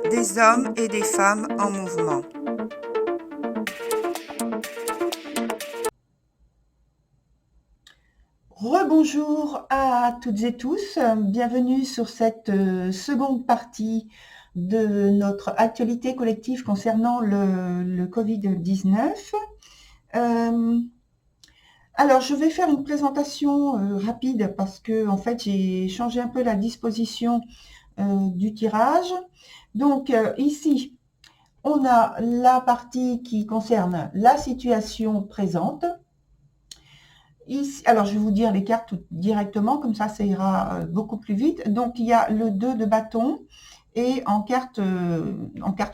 des hommes et des femmes en mouvement. Rebonjour à toutes et tous, bienvenue sur cette seconde partie de notre actualité collective concernant le Covid-19. Alors, je vais faire une présentation rapide parce que en fait, j'ai changé un peu la disposition du tirage. Donc, ici, on a la partie qui concerne la situation présente. Ici, alors, je vais vous dire les cartes directement, comme ça ira beaucoup plus vite. Donc, il y a le 2 de bâton et en carte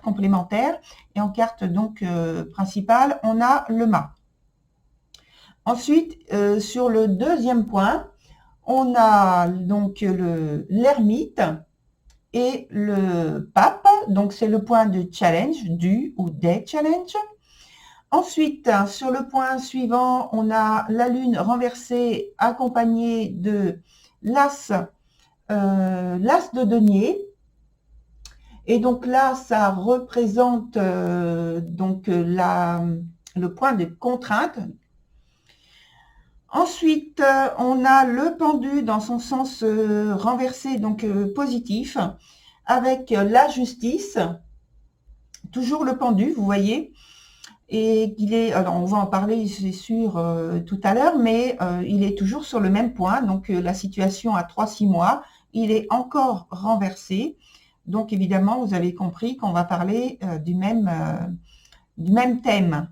complémentaire et en carte donc principale, on a le mât. Ensuite, sur le deuxième point, on a donc l'ermite et le pape. Donc, c'est le point de challenge, du ou des challenges. Ensuite, sur le point suivant, on a la lune renversée accompagnée de l'as de denier. Et donc là, ça représente donc le point de contrainte. Ensuite, on a le pendu dans son sens renversé, donc positif, avec la justice. Toujours le pendu, vous voyez. Et il est, alors on va en parler, c'est sûr, tout à l'heure, mais il est toujours sur le même point. Donc la situation à 3-6 mois, il est encore renversé. Donc évidemment, vous avez compris qu'on va parler du même thème.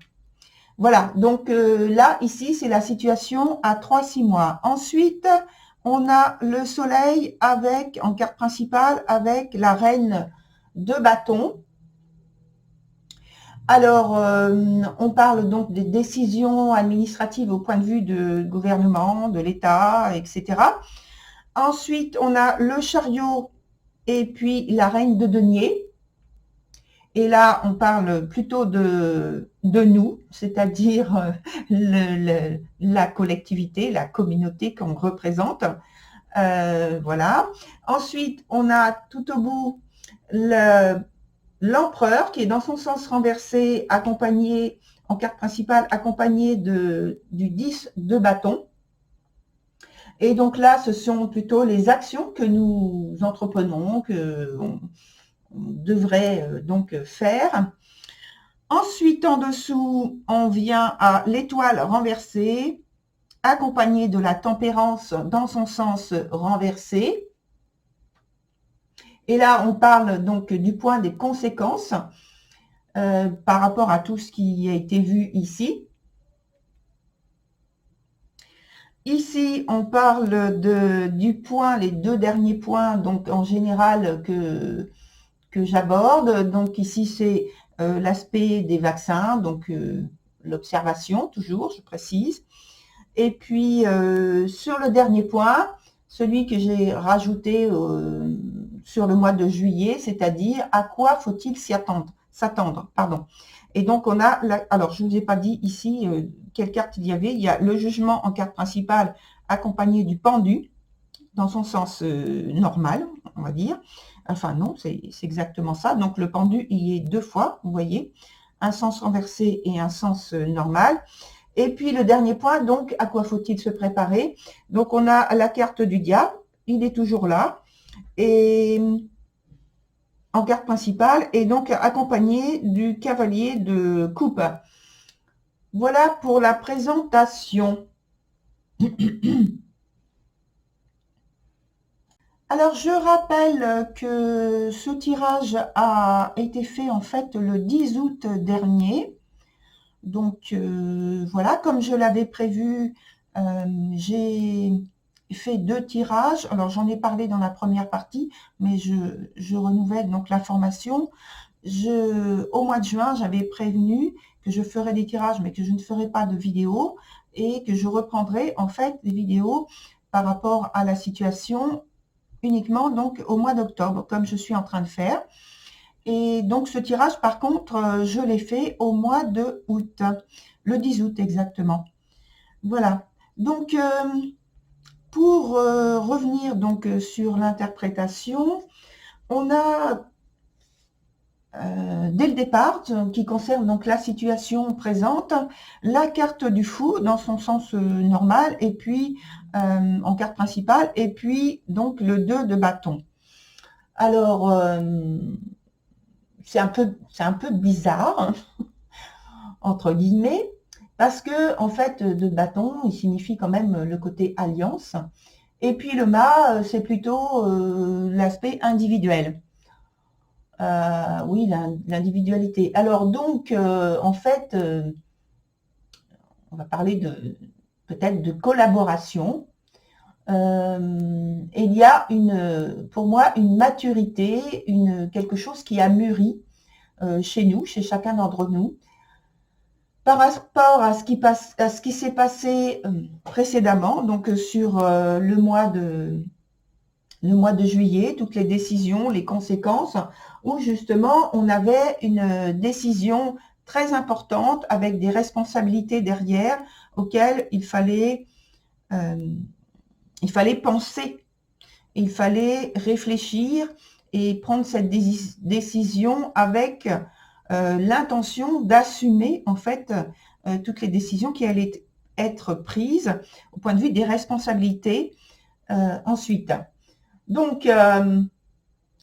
Voilà, donc là, ici, c'est la situation à 3-6 mois. Ensuite, on a le soleil avec, en carte principale, avec la reine de bâton. Alors, on parle donc des décisions administratives au point de vue du gouvernement, de l'État, etc. Ensuite, on a le chariot et puis la reine de denier. Et là, on parle plutôt de nous, c'est-à-dire la collectivité, la communauté qu'on représente. Voilà. Ensuite, on a tout au bout l'empereur qui est dans son sens renversé, accompagné, en carte principale, accompagné du 10 de bâton. Et donc là, ce sont plutôt les actions que nous entreprenons, que on devrait donc faire. Ensuite, en dessous, on vient à l'étoile renversée, accompagnée de la tempérance dans son sens renversé. Et là, on parle donc du point des conséquences par rapport à tout ce qui a été vu ici. Ici, on parle du point, les deux derniers points, donc en général que j'aborde. Donc ici, c'est l'aspect des vaccins, donc l'observation, toujours, je précise. Et puis, sur le dernier point, celui que j'ai rajouté sur le mois de juillet, c'est-à-dire à quoi faut-il s'attendre, pardon. Et donc, on a, alors je ne vous ai pas dit ici quelle carte il y avait. Il y a le jugement en carte principale accompagné du pendu, dans son sens normal, on va dire. Enfin non, c'est exactement ça. Donc le pendu y est deux fois, vous voyez, un sens renversé et un sens normal. Et puis le dernier point, donc à quoi faut-il se préparer? Donc on a la carte du diable, il est toujours là, et en carte principale, et donc accompagné du cavalier de coupe. Voilà pour la présentation. Alors, je rappelle que ce tirage a été fait en fait le 10 août dernier. Donc, voilà, comme je l'avais prévu, j'ai fait 2 tirages. Alors, j'en ai parlé dans la première partie, mais je renouvelle donc l'information. Au mois de juin, j'avais prévenu que je ferais des tirages, mais que je ne ferais pas de vidéo et que je reprendrai en fait des vidéos par rapport à la situation uniquement donc au mois d'octobre, comme je suis en train de faire. Et donc ce tirage, par contre, je l'ai fait au mois de août, le 10 août exactement. Voilà. Donc, pour revenir donc sur l'interprétation, on a dès le départ, qui concerne donc la situation présente, la carte du fou dans son sens normal, et puis en carte principale, et puis donc le 2 de bâton. Alors, c'est un peu bizarre, hein, entre guillemets, parce que en fait, de bâton, il signifie quand même le côté alliance, et puis le mât, c'est plutôt l'aspect individuel. Oui, l'individualité. Alors donc, en fait, on va parler peut-être de collaboration. Et il y a pour moi une maturité, quelque chose qui a mûri chez nous, chez chacun d'entre nous, par rapport à ce qui s'est passé précédemment, donc sur le mois de juillet, toutes les décisions, les conséquences, où justement on avait une décision très importante avec des responsabilités derrière auxquelles il fallait penser, il fallait réfléchir et prendre cette décision avec l'intention d'assumer en fait toutes les décisions qui allaient être prises au point de vue des responsabilités ensuite. Donc,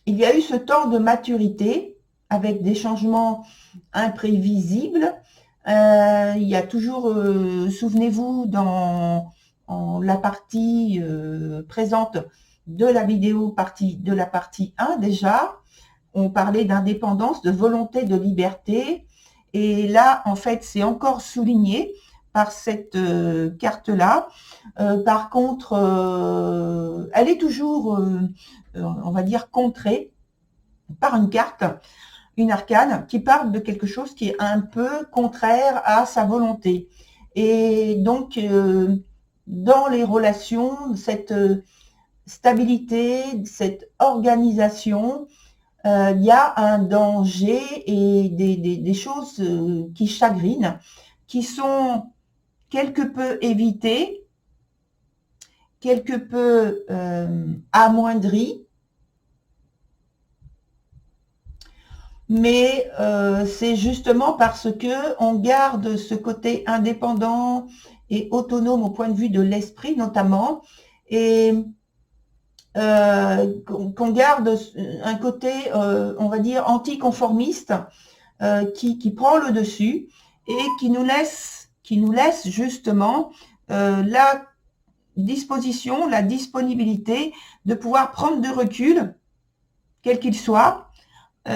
il y a eu ce temps de maturité avec des changements imprévisibles. Il y a toujours, souvenez-vous, dans la partie présente de la vidéo, de la partie 1 déjà, on parlait d'indépendance, de volonté de liberté. Et là, en fait, c'est encore souligné par cette carte-là. Par contre, elle est toujours, on va dire, contrée par une carte, une arcane, qui parle de quelque chose qui est un peu contraire à sa volonté. Et donc, dans les relations, cette stabilité, cette organisation, il y a un danger et des choses qui chagrinent, qui sont quelque peu évitées, quelque peu amoindries, mais c'est justement parce que on garde ce côté indépendant et autonome au point de vue de l'esprit notamment, et qu'on garde un côté, on va dire, anticonformiste qui prend le dessus et qui nous laisse justement la disposition, la disponibilité de pouvoir prendre de recul, quel qu'il soit, et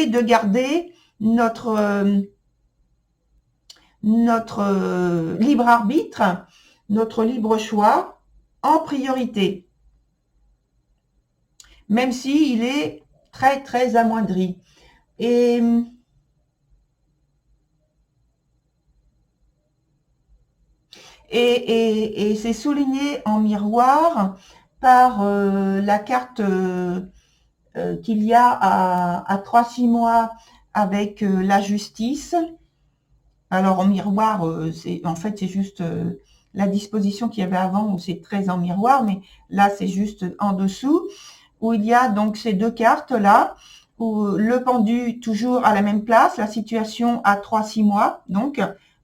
de garder notre libre arbitre, notre libre choix en priorité, même s'il est très très amoindri. Et c'est souligné en miroir par la carte qu'il y a à 3-6 mois avec la justice. Alors en miroir, en fait c'est juste la disposition qu'il y avait avant où c'est très en miroir, mais là c'est juste en dessous, où il y a donc ces deux cartes là, où le pendu toujours à la même place, la situation à 3-6 mois, donc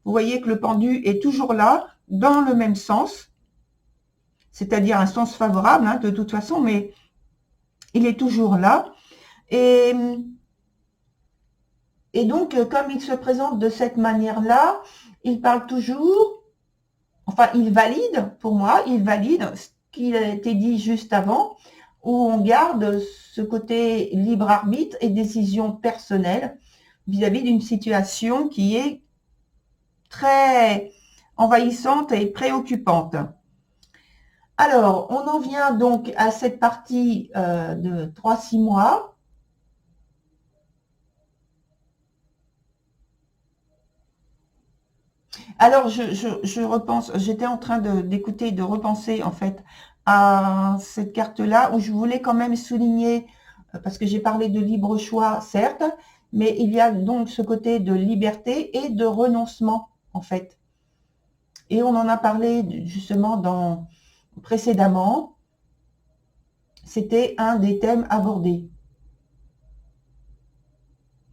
vous voyez que le pendu est toujours là, dans le même sens, c'est-à-dire un sens favorable hein, de toute façon, mais il est toujours là. Et donc, comme il se présente de cette manière-là, il parle toujours, enfin, il valide, pour moi, il valide ce qui a été dit juste avant, où on garde ce côté libre arbitre et décision personnelle vis-à-vis d'une situation qui est très envahissante et préoccupante. Alors, on en vient donc à cette partie de 3-6 mois. Alors, je repense, j'étais en train d'écouter, de repenser en fait à cette carte-là où je voulais quand même souligner, parce que j'ai parlé de libre choix, certes, mais il y a donc ce côté de liberté et de renoncement en fait. Et on en a parlé justement précédemment, c'était un des thèmes abordés.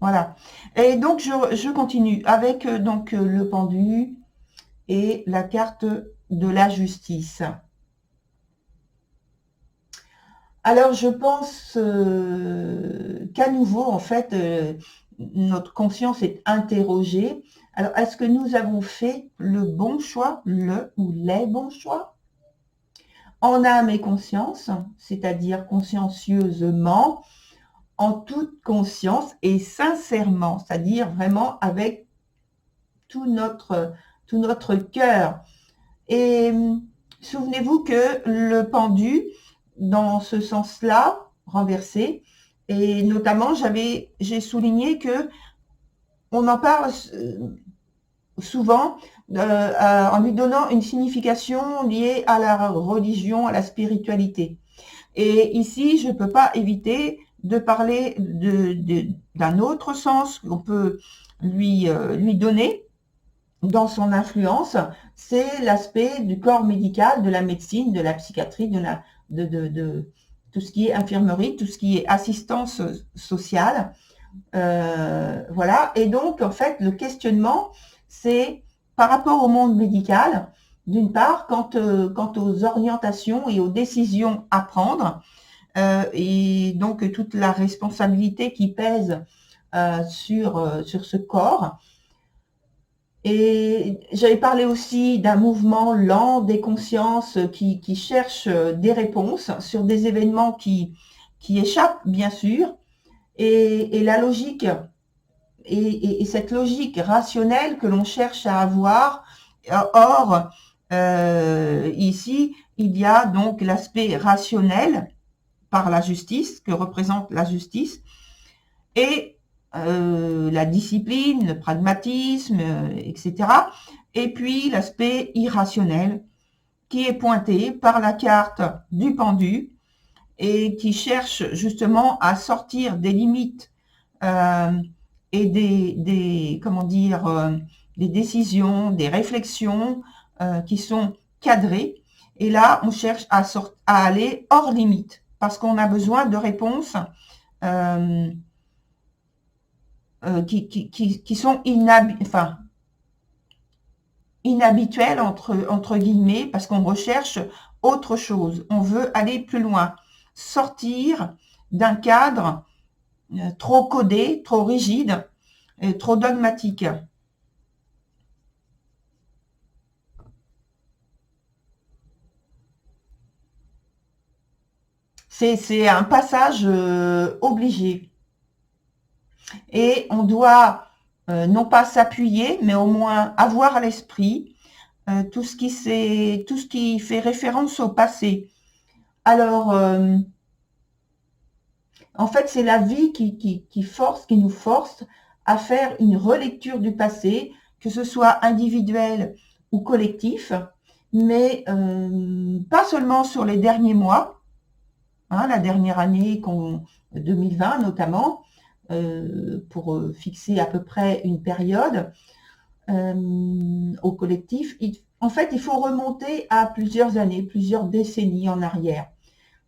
Voilà. Et donc, je continue avec donc le pendu et la carte de la justice. Alors, je pense qu'à nouveau, en fait, notre conscience est interrogée. Alors, est-ce que nous avons fait le bon choix, le ou les bons choix? En âme et conscience, c'est-à-dire consciencieusement, en toute conscience et sincèrement, c'est-à-dire vraiment avec tout notre cœur. Et souvenez-vous que le pendu, dans ce sens-là, renversé, et notamment j'ai souligné que on en parle souvent en lui donnant une signification liée à la religion, à la spiritualité. Et ici, je ne peux pas éviter de parler d'un autre sens qu'on peut lui donner dans son influence, c'est l'aspect du corps médical, de la médecine, de la psychiatrie, de tout ce qui est infirmerie, tout ce qui est assistance sociale. Voilà. Et donc, en fait, le questionnement, c'est par rapport au monde médical, d'une part, quant aux orientations et aux décisions à prendre, et donc toute la responsabilité qui pèse sur ce corps. Et j'avais parlé aussi d'un mouvement lent des consciences qui cherchent des réponses sur des événements qui échappent, bien sûr, et la logique, et cette logique rationnelle que l'on cherche à avoir. Or, ici, il y a donc l'aspect rationnel par la justice, que représente la justice, et la discipline, le pragmatisme, etc. Et puis l'aspect irrationnel qui est pointé par la carte du pendu et qui cherche justement à sortir des limites et des décisions, des réflexions qui sont cadrées. Et là, on cherche à aller hors limite parce qu'on a besoin de réponses qui sont inhabituelles entre guillemets, parce qu'on recherche autre chose. On veut aller plus loin, sortir d'un cadre trop codé, trop rigide, trop dogmatique. C'est un passage obligé. Et on doit non pas s'appuyer, mais au moins avoir à l'esprit tout ce qui fait référence au passé. Alors, en fait, c'est la vie qui nous force à faire une relecture du passé, que ce soit individuel ou collectif, mais pas seulement sur les derniers mois, hein, la dernière année, 2020 notamment, pour fixer à peu près une période au collectif. En fait, il faut remonter à plusieurs années, plusieurs décennies en arrière.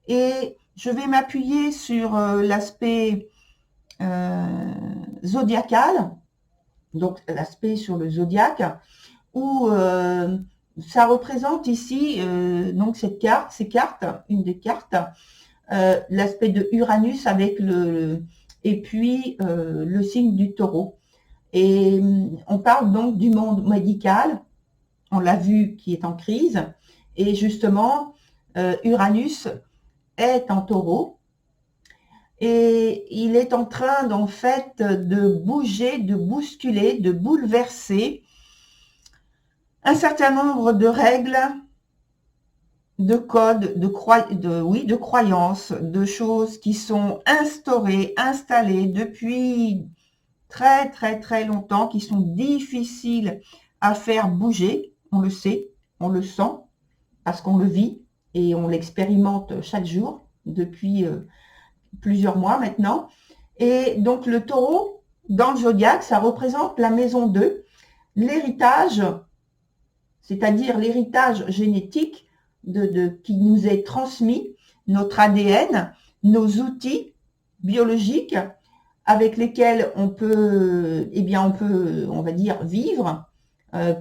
Et je vais m'appuyer sur l'aspect zodiacal, donc l'aspect sur le zodiaque, où ça représente ici donc ces cartes, une des cartes, l'aspect de Uranus avec et puis le signe du taureau. Et on parle donc du monde médical, on l'a vu, qui est en crise, et justement Uranus est en taureau, et il est en train en fait de bouger, de bousculer, de bouleverser un certain nombre de règles, de codes, de croyances, de choses qui sont instaurées, installées depuis très très très longtemps, qui sont difficiles à faire bouger. On le sait, on le sent, parce qu'on le vit et on l'expérimente chaque jour depuis plusieurs mois maintenant. Et donc le taureau, dans le zodiaque, ça représente la maison 2, l'héritage, c'est-à-dire l'héritage génétique qui nous est transmis, notre ADN, nos outils biologiques, avec lesquels on peut, eh bien, on va dire, vivre,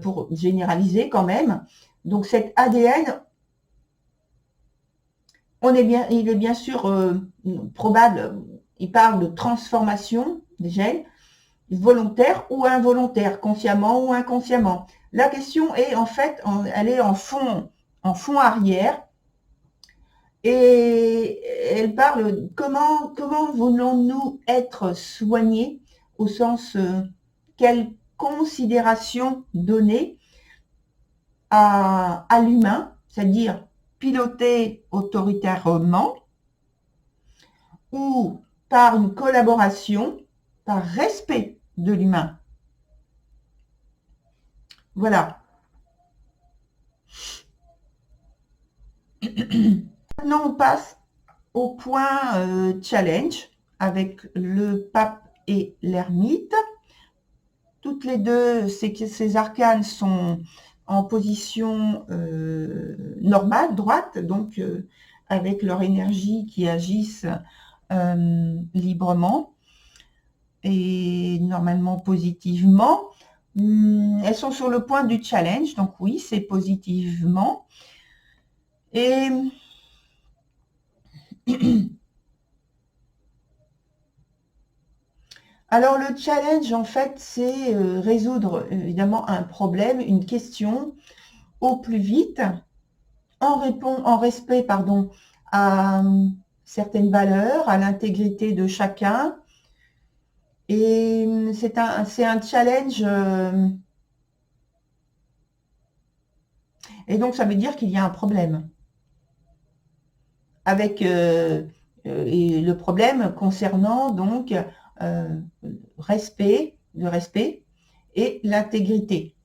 pour généraliser quand même. Donc cet ADN, il est bien sûr probable, il parle de transformation des gènes, volontaire ou involontaire, consciemment ou inconsciemment. La question est en fait, elle est en fond arrière, et elle parle comment voulons-nous être soignés, au sens quelle considération donner à l'humain, c'est-à-dire piloter autoritairement ou par une collaboration, par respect de l'humain. Voilà. Maintenant, on passe au point challenge avec le pape et l'ermite. Toutes les deux, ces arcanes sont en position normale, droite, donc avec leur énergie qui agissent librement et normalement positivement. Elles sont sur le point du challenge, donc oui, c'est positivement. Et alors le challenge, en fait, c'est résoudre évidemment un problème, une question au plus vite, en respect, pardon, à certaines valeurs, à l'intégrité de chacun. Et c'est un challenge. Et donc, ça veut dire qu'il y a un problème. Avec et le problème concernant donc le respect et l'intégrité.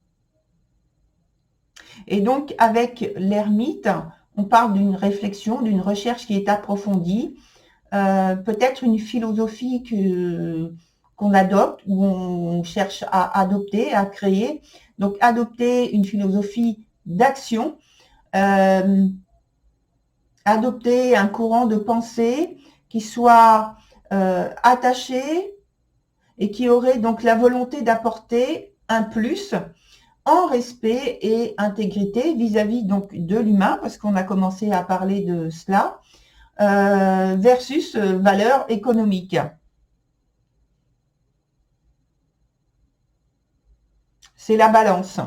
Et donc, avec l'ermite, on parle d'une réflexion, d'une recherche qui est approfondie, peut-être une philosophie qu'on adopte, ou on cherche à adopter, à créer. Donc, adopter une philosophie d'action, adopter un courant de pensée qui soit attaché et qui aurait donc la volonté d'apporter un plus en respect et intégrité vis-à-vis donc de l'humain, parce qu'on a commencé à parler de cela, versus valeur économique. C'est la balance.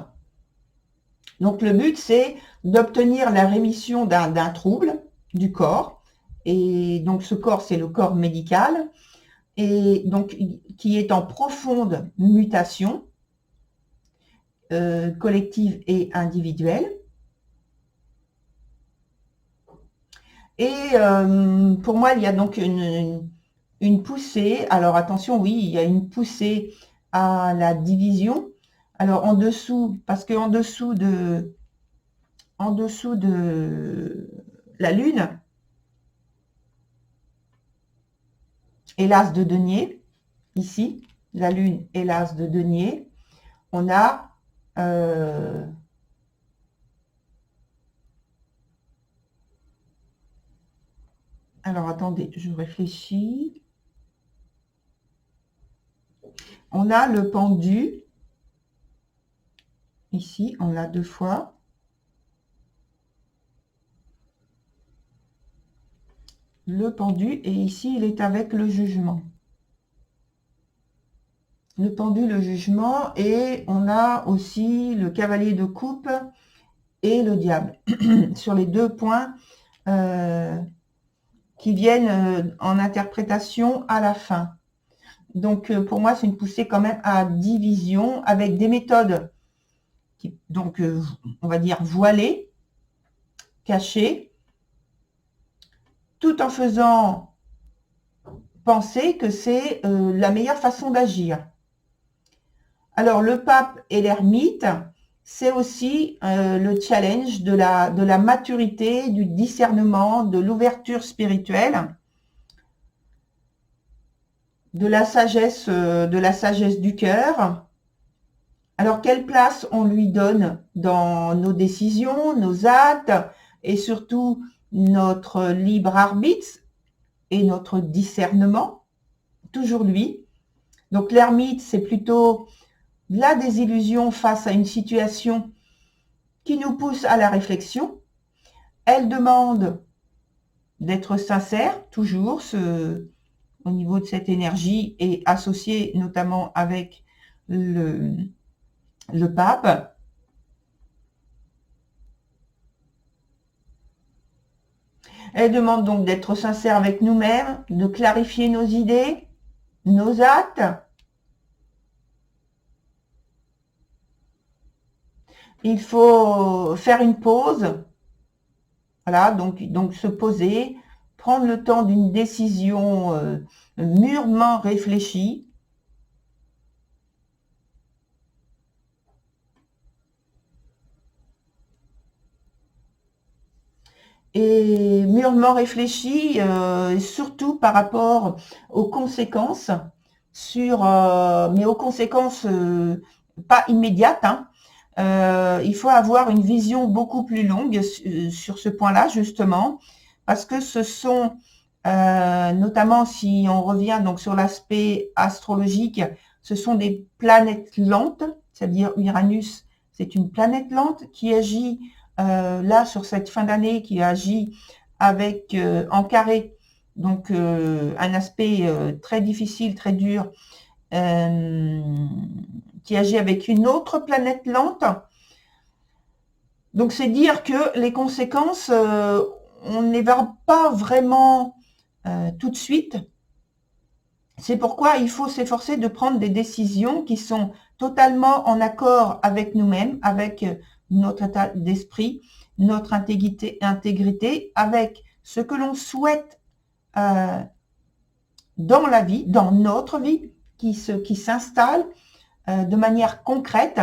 Donc le but, c'est d'obtenir la rémission d'un trouble du corps. Et donc ce corps, c'est le corps médical, et donc qui est en profonde mutation collective et individuelle. Et pour moi, il y a donc une poussée. Alors attention, oui, il y a une poussée à la division. Alors en dessous, parce que en dessous de la Lune et l'as de denier, ici, la Lune et l'as de denier, on a alors attendez, je réfléchis. On a le pendu. Ici, on l'a 2 fois. Le pendu, et ici, il est avec le jugement. Le pendu, le jugement, et on a aussi le cavalier de coupe et le diable sur les 2 points qui viennent en interprétation à la fin. Donc, pour moi, c'est une poussée quand même à division avec des méthodes qui, donc, on va dire voilées, cachées, tout en faisant penser que c'est la meilleure façon d'agir. Alors, le pape et l'ermite, c'est aussi le challenge de la maturité, du discernement, de l'ouverture spirituelle, de la sagesse du cœur. Alors, quelle place on lui donne dans nos décisions, nos actes, et surtout notre libre arbitre et notre discernement? Toujours lui. Donc l'ermite, c'est plutôt la désillusion face à une situation qui nous pousse à la réflexion. Elle demande d'être sincère, toujours, au niveau de cette énergie, et associée notamment avec le pape. Elle demande donc d'être sincère avec nous-mêmes, de clarifier nos idées, nos actes. Il faut faire une pause. Voilà, donc se poser, prendre le temps d'une décision mûrement réfléchie. Et mûrement réfléchi, surtout par rapport aux conséquences, mais aux conséquences pas immédiates. Il faut avoir une vision beaucoup plus longue sur ce point-là, justement, parce que ce sont, notamment si on revient donc sur l'aspect astrologique, ce sont des planètes lentes, c'est-à-dire Uranus, c'est une planète lente qui agit là sur cette fin d'année, qui agit avec en carré, donc un aspect très difficile, très dur, qui agit avec une autre planète lente. Donc c'est dire que les conséquences, on ne les verra pas vraiment tout de suite. C'est pourquoi il faut s'efforcer de prendre des décisions qui sont totalement en accord avec nous-mêmes, avec notre état d'esprit, notre intégrité, avec ce que l'on souhaite dans la vie, dans notre vie, qui s'installe de manière concrète.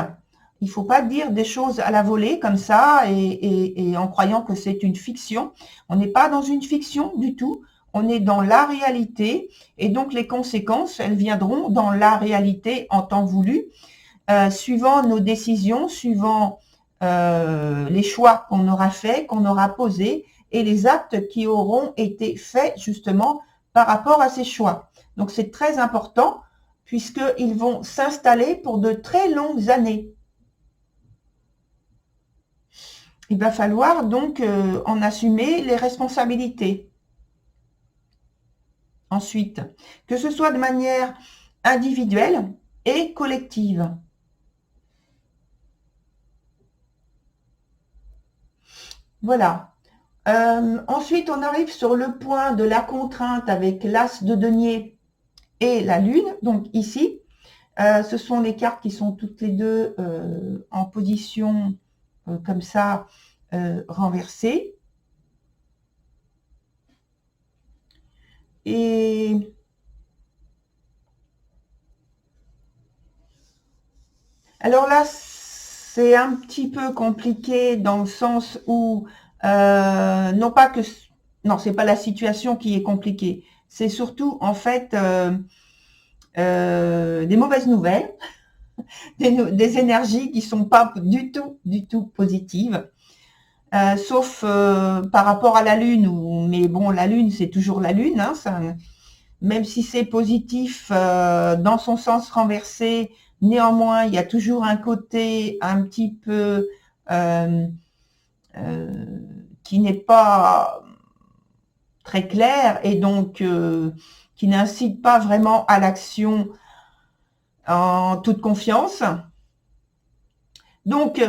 Il ne faut pas dire des choses à la volée comme ça et en croyant que c'est une fiction. On n'est pas dans une fiction du tout. On est dans la réalité et donc les conséquences, elles viendront dans la réalité en temps voulu, suivant nos décisions, suivant les choix qu'on aura faits, qu'on aura posés et les actes qui auront été faits justement par rapport à ces choix. Donc c'est très important puisqu'ils vont s'installer pour de très longues années. Il va falloir donc en assumer les responsabilités. Ensuite, que ce soit de manière individuelle et collective. Voilà. Ensuite, on arrive sur le point de la contrainte avec l'as de denier et la lune. Donc ici, ce sont les cartes qui sont toutes les deux en position comme ça, renversée. Et alors là, c'est un petit peu compliqué dans le sens où, non pas que, non, c'est pas la situation qui est compliquée, c'est surtout en fait des mauvaises nouvelles, des énergies qui sont pas du tout positives. Sauf par rapport à la Lune, mais bon, la Lune, c'est toujours la Lune, hein, ça, même si c'est positif dans son sens renversé, néanmoins, il y a toujours un côté un petit peu qui n'est pas très clair et donc qui n'incite pas vraiment à l'action en toute confiance. Donc,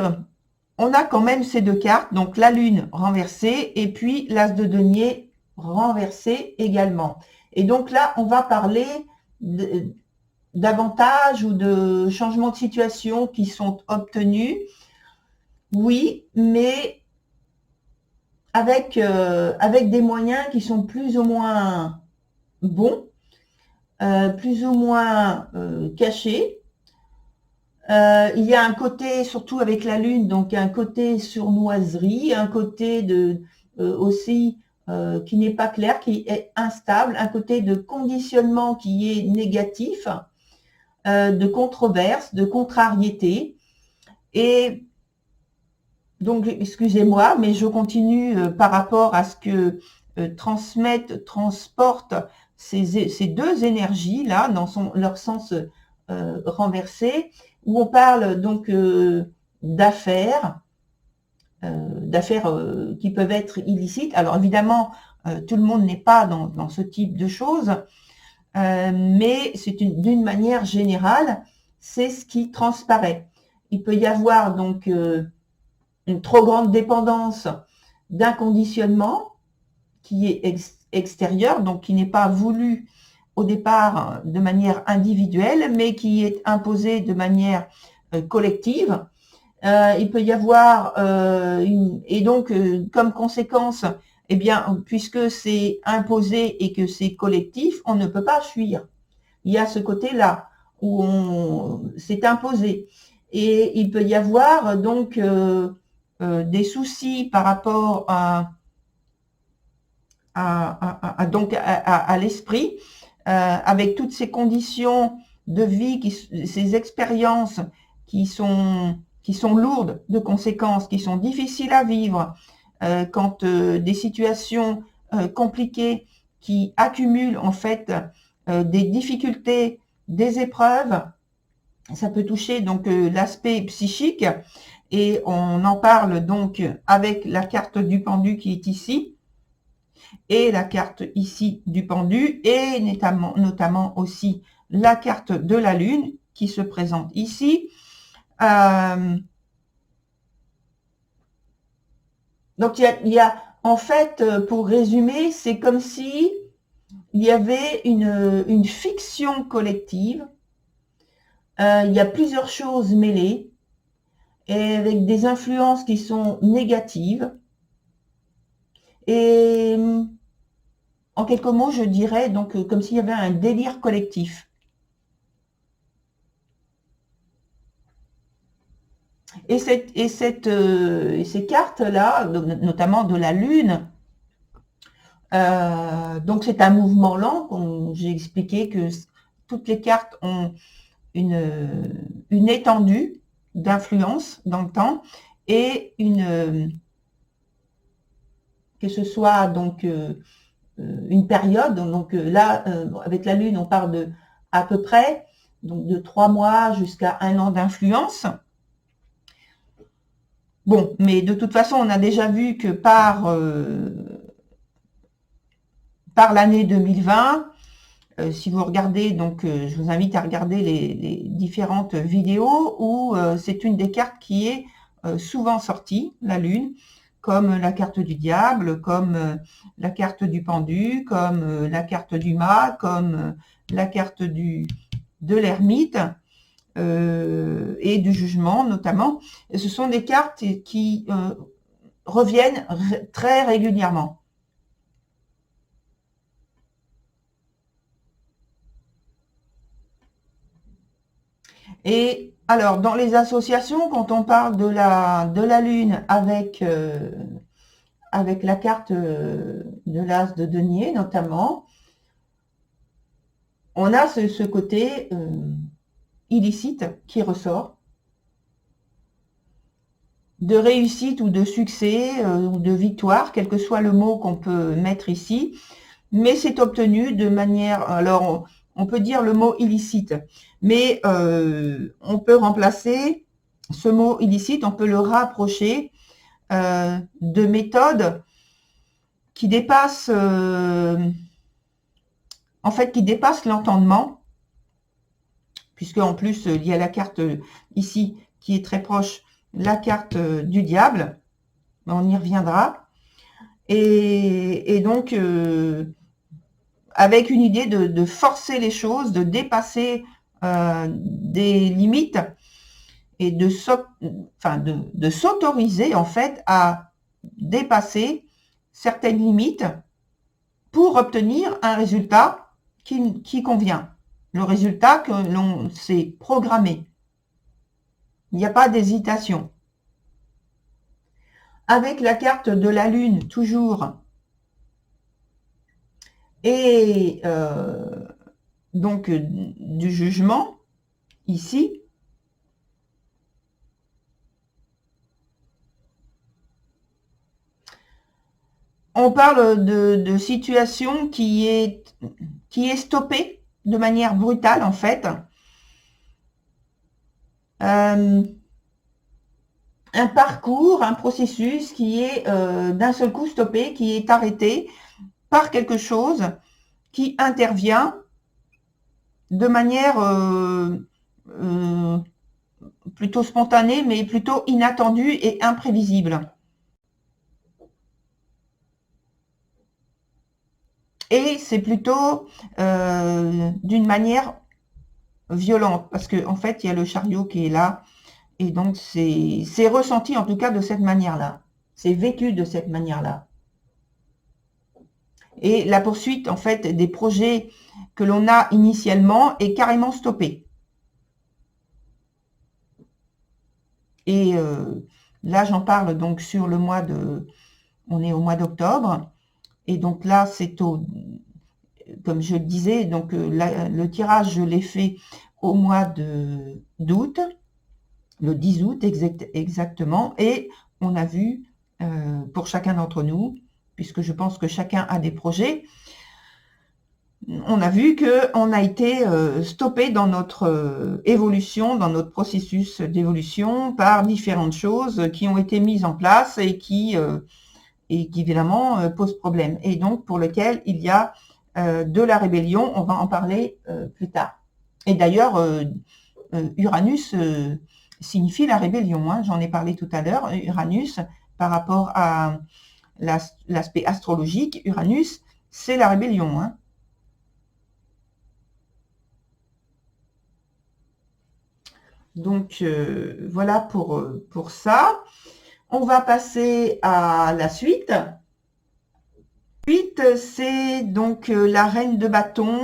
on a quand même ces deux cartes, donc la lune renversée et puis l'as de denier renversé également. Et donc là, on va parler d'avantages ou de changements de situation qui sont obtenus. Oui, mais avec des moyens qui sont plus ou moins bons, plus ou moins cachés. Il y a un côté, surtout avec la lune, donc un côté sournoiserie, un côté aussi qui n'est pas clair, qui est instable, un côté de conditionnement qui est négatif, de controverse, de contrariété. Et donc, excusez-moi, mais je continue par rapport à ce que transportent ces deux énergies-là, dans leur sens renversé, où on parle donc d'affaires qui peuvent être illicites. Alors évidemment, tout le monde n'est pas dans ce type de choses, mais c'est d'une manière générale, c'est ce qui transparaît. Il peut y avoir donc une trop grande dépendance d'un conditionnement qui est extérieur, donc qui n'est pas voulu au départ de manière individuelle, mais qui est imposé de manière collective. Il peut y avoir, et donc comme conséquence, eh bien, puisque c'est imposé et que c'est collectif, on ne peut pas fuir. Il y a ce côté-là où c'est imposé. Et il peut y avoir donc des soucis par rapport donc à l'esprit, avec toutes ces conditions de vie, ces expériences qui sont lourdes de conséquences, qui sont difficiles à vivre, quand des situations compliquées qui accumulent en fait des difficultés, des épreuves, ça peut toucher donc l'aspect psychique, et on en parle donc avec la carte du pendu qui est ici, et la carte ici du pendu, et notamment aussi la carte de la lune qui se présente ici. Donc il y a en fait, pour résumer, c'est comme si il y avait une fiction collective. Il y a plusieurs choses mêlées, et avec des influences qui sont négatives. Et en quelques mots, je dirais donc comme s'il y avait un délire collectif. Et ces cartes-là, notamment de la Lune, donc c'est un mouvement lent. J'ai expliqué que toutes les cartes ont une étendue d'influence dans le temps, et que ce soit donc une période. Donc là, avec la Lune, on parle de à peu près donc de 3 mois jusqu'à 1 an d'influence. Bon, mais de toute façon, on a déjà vu que par l'année 2020, si vous regardez, donc je vous invite à regarder les différentes vidéos où c'est une des cartes qui est souvent sortie, la Lune, comme la carte du diable, comme la carte du pendu, comme la carte du mât, comme la carte de l'ermite, et du jugement notamment. Et ce sont des cartes qui reviennent très régulièrement. Et alors, dans les associations, quand on parle de la Lune avec la carte de l'as de denier notamment, on a ce côté illicite qui ressort, de réussite ou de succès ou de victoire, quel que soit le mot qu'on peut mettre ici, mais c'est obtenu de manière... Alors, on peut dire le mot illicite, mais on peut remplacer ce mot illicite, on peut le rapprocher de méthodes qui dépassent, en fait, qui dépassent l'entendement, puisque en plus, il y a la carte ici qui est très proche, la carte du diable, on y reviendra, et donc avec une idée de forcer les choses, de dépasser des limites, et de s'autoriser en fait à dépasser certaines limites pour obtenir un résultat qui convient, le résultat que l'on s'est programmé. Il n'y a pas d'hésitation. Avec la carte de la Lune, toujours, et donc du jugement, ici, On parle de situation qui est stoppée de manière brutale, en fait. Un parcours, un processus qui est d'un seul coup stoppé, qui est arrêté par quelque chose qui intervient de manière plutôt spontanée, mais plutôt inattendue et imprévisible. Et c'est plutôt d'une manière violente, parce qu'en fait, il y a le chariot qui est là, et donc c'est ressenti en tout cas de cette manière-là. C'est vécu de cette manière-là. Et la poursuite, en fait, des projets que l'on a initialement est carrément stoppée. Et là, j'en parle donc sur le mois de... On est au mois d'octobre. Et donc là, c'est au... Comme je le disais, donc le tirage, je l'ai fait au mois d'août, le 10 août exactement. Et on a vu, pour chacun d'entre nous, puisque je pense que chacun a des projets, on a vu qu'on a été stoppé dans notre évolution, dans notre processus d'évolution par différentes choses qui ont été mises en place et qui évidemment posent problème. Et donc pour lequel il y a de la rébellion, on va en parler plus tard. Et d'ailleurs, Uranus signifie la rébellion, hein, j'en ai parlé tout à l'heure. Uranus, par rapport à l'aspect astrologique, Uranus, c'est la rébellion, hein. Donc, voilà pour ça. On va passer à la suite. Suite, c'est donc la reine de bâton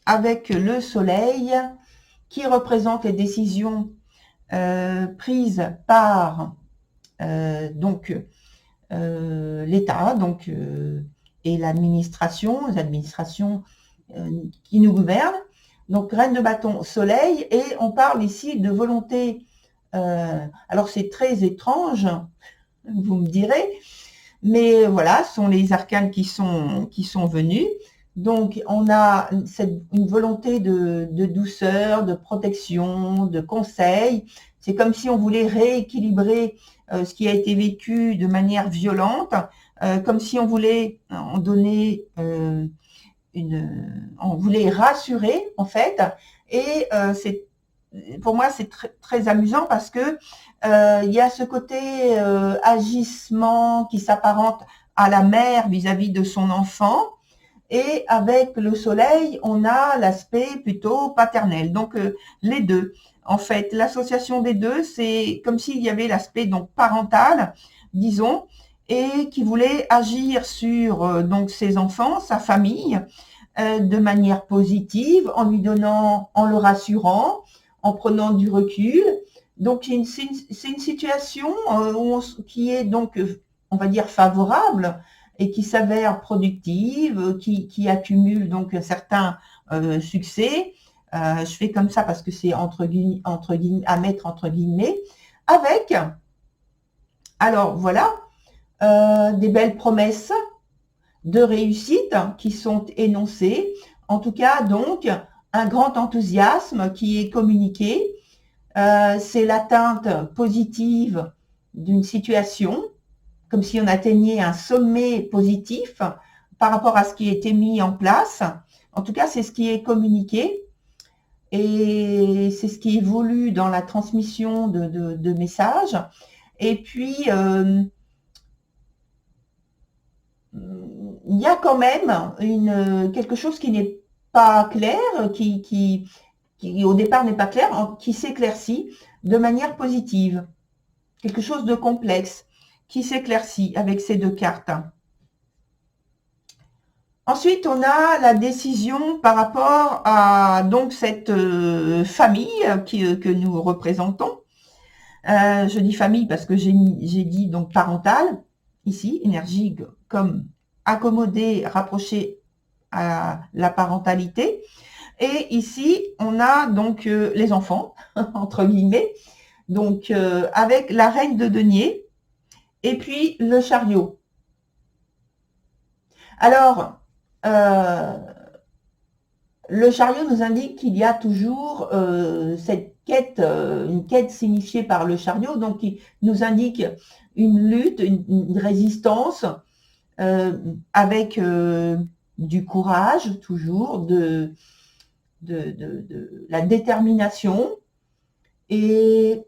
avec le soleil qui représente les décisions prises par donc l'État et l'administration, les administrations qui nous gouvernent. Donc, reine de bâton, soleil, et on parle ici de volonté. Alors, c'est très étrange, vous me direz, mais voilà, ce sont les arcanes qui sont venus. Donc, on a une volonté de douceur, de protection, de conseil. C'est comme si on voulait rééquilibrer ce qui a été vécu de manière violente, comme si on voulait en donner on voulait rassurer en fait, et pour moi c'est très amusant parce que il y a ce côté agissement qui s'apparente à la mère vis-à-vis de son enfant, et avec le soleil on a l'aspect plutôt paternel. Donc les deux, en fait, l'association des deux, c'est comme s'il y avait l'aspect donc parental, disons, et qui voulait agir sur donc ses enfants, sa famille, de manière positive, en lui donnant, en le rassurant, en prenant du recul. Donc c'est une situation qui est donc, on va dire, favorable et qui s'avère productive, qui accumule donc certains succès. Je fais comme ça parce que c'est à mettre entre guillemets, avec, alors voilà, des belles promesses de réussite qui sont énoncées. En tout cas, donc, un grand enthousiasme qui est communiqué. C'est l'atteinte positive d'une situation, comme si on atteignait un sommet positif par rapport à ce qui a été mis en place. En tout cas, c'est ce qui est communiqué et c'est ce qui est voulu dans la transmission de messages. Et puis, il y a quand même quelque chose qui n'est pas clair, qui au départ n'est pas clair, qui s'éclaircit de manière positive. Quelque chose de complexe qui s'éclaircit avec ces deux cartes. Ensuite, on a la décision par rapport à donc cette famille que nous représentons. Je dis famille parce que j'ai dit donc parentale, ici, énergie comme accommodée, rapprochée à la parentalité. Et ici, on a donc les enfants, entre guillemets, donc avec la reine de denier et puis le chariot. Alors, le chariot nous indique qu'il y a toujours cette quête, une quête signifiée par le chariot, donc qui nous indique une lutte, une résistance, avec du courage toujours, de la détermination, et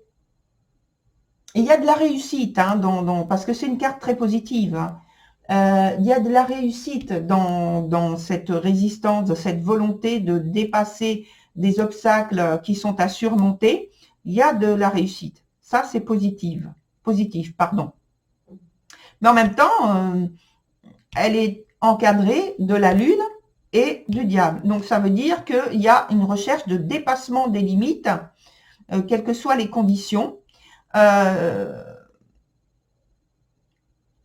il y a de la réussite, hein, parce que c'est une carte très positive, hein. Il y a de la réussite dans cette résistance, cette volonté de dépasser des obstacles qui sont à surmonter. Il y a de la réussite. Ça, c'est positif, pardon. Mais en même temps, elle est encadrée de la lune et du diable. Donc, ça veut dire qu'il y a une recherche de dépassement des limites, quelles que soient les conditions,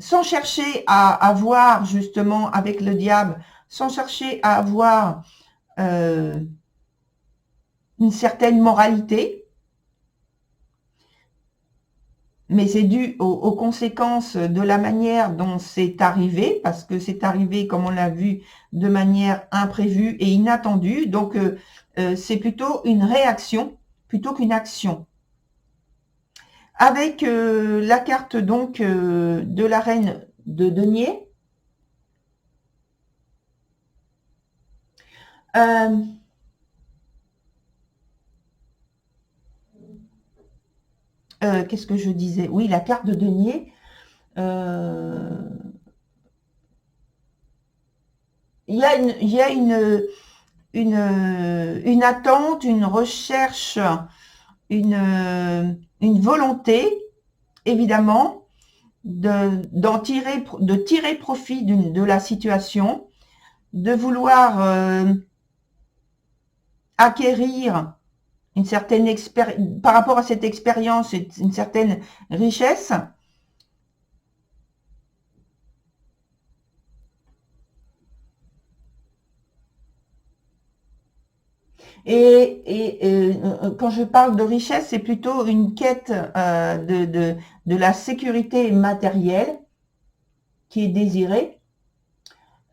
sans chercher à avoir, justement, avec le diable, sans chercher à avoir une certaine moralité, mais c'est dû aux conséquences de la manière dont c'est arrivé, parce que c'est arrivé, comme on l'a vu, de manière imprévue et inattendue. Donc, c'est plutôt une réaction plutôt qu'une action. Avec la carte donc de la reine de denier, qu'est-ce que je disais? Oui, la carte de denier. Il y a une attente, une recherche, une volonté, évidemment, de tirer profit de la situation, de vouloir acquérir une certaine par rapport à cette expérience, une certaine richesse. Et quand je parle de richesse, c'est plutôt une quête de la sécurité matérielle qui est désirée.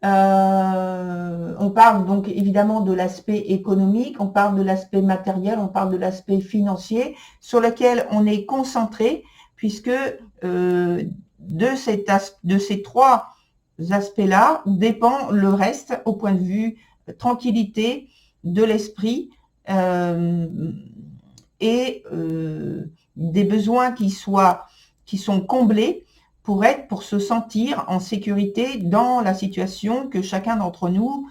On parle donc évidemment de l'aspect économique, on parle de l'aspect matériel, on parle de l'aspect financier sur lequel on est concentré, puisque de ces trois aspects-là dépend le reste au point de vue tranquillité de l'esprit et des besoins qui sont comblés pour se sentir en sécurité dans la situation que chacun d'entre nous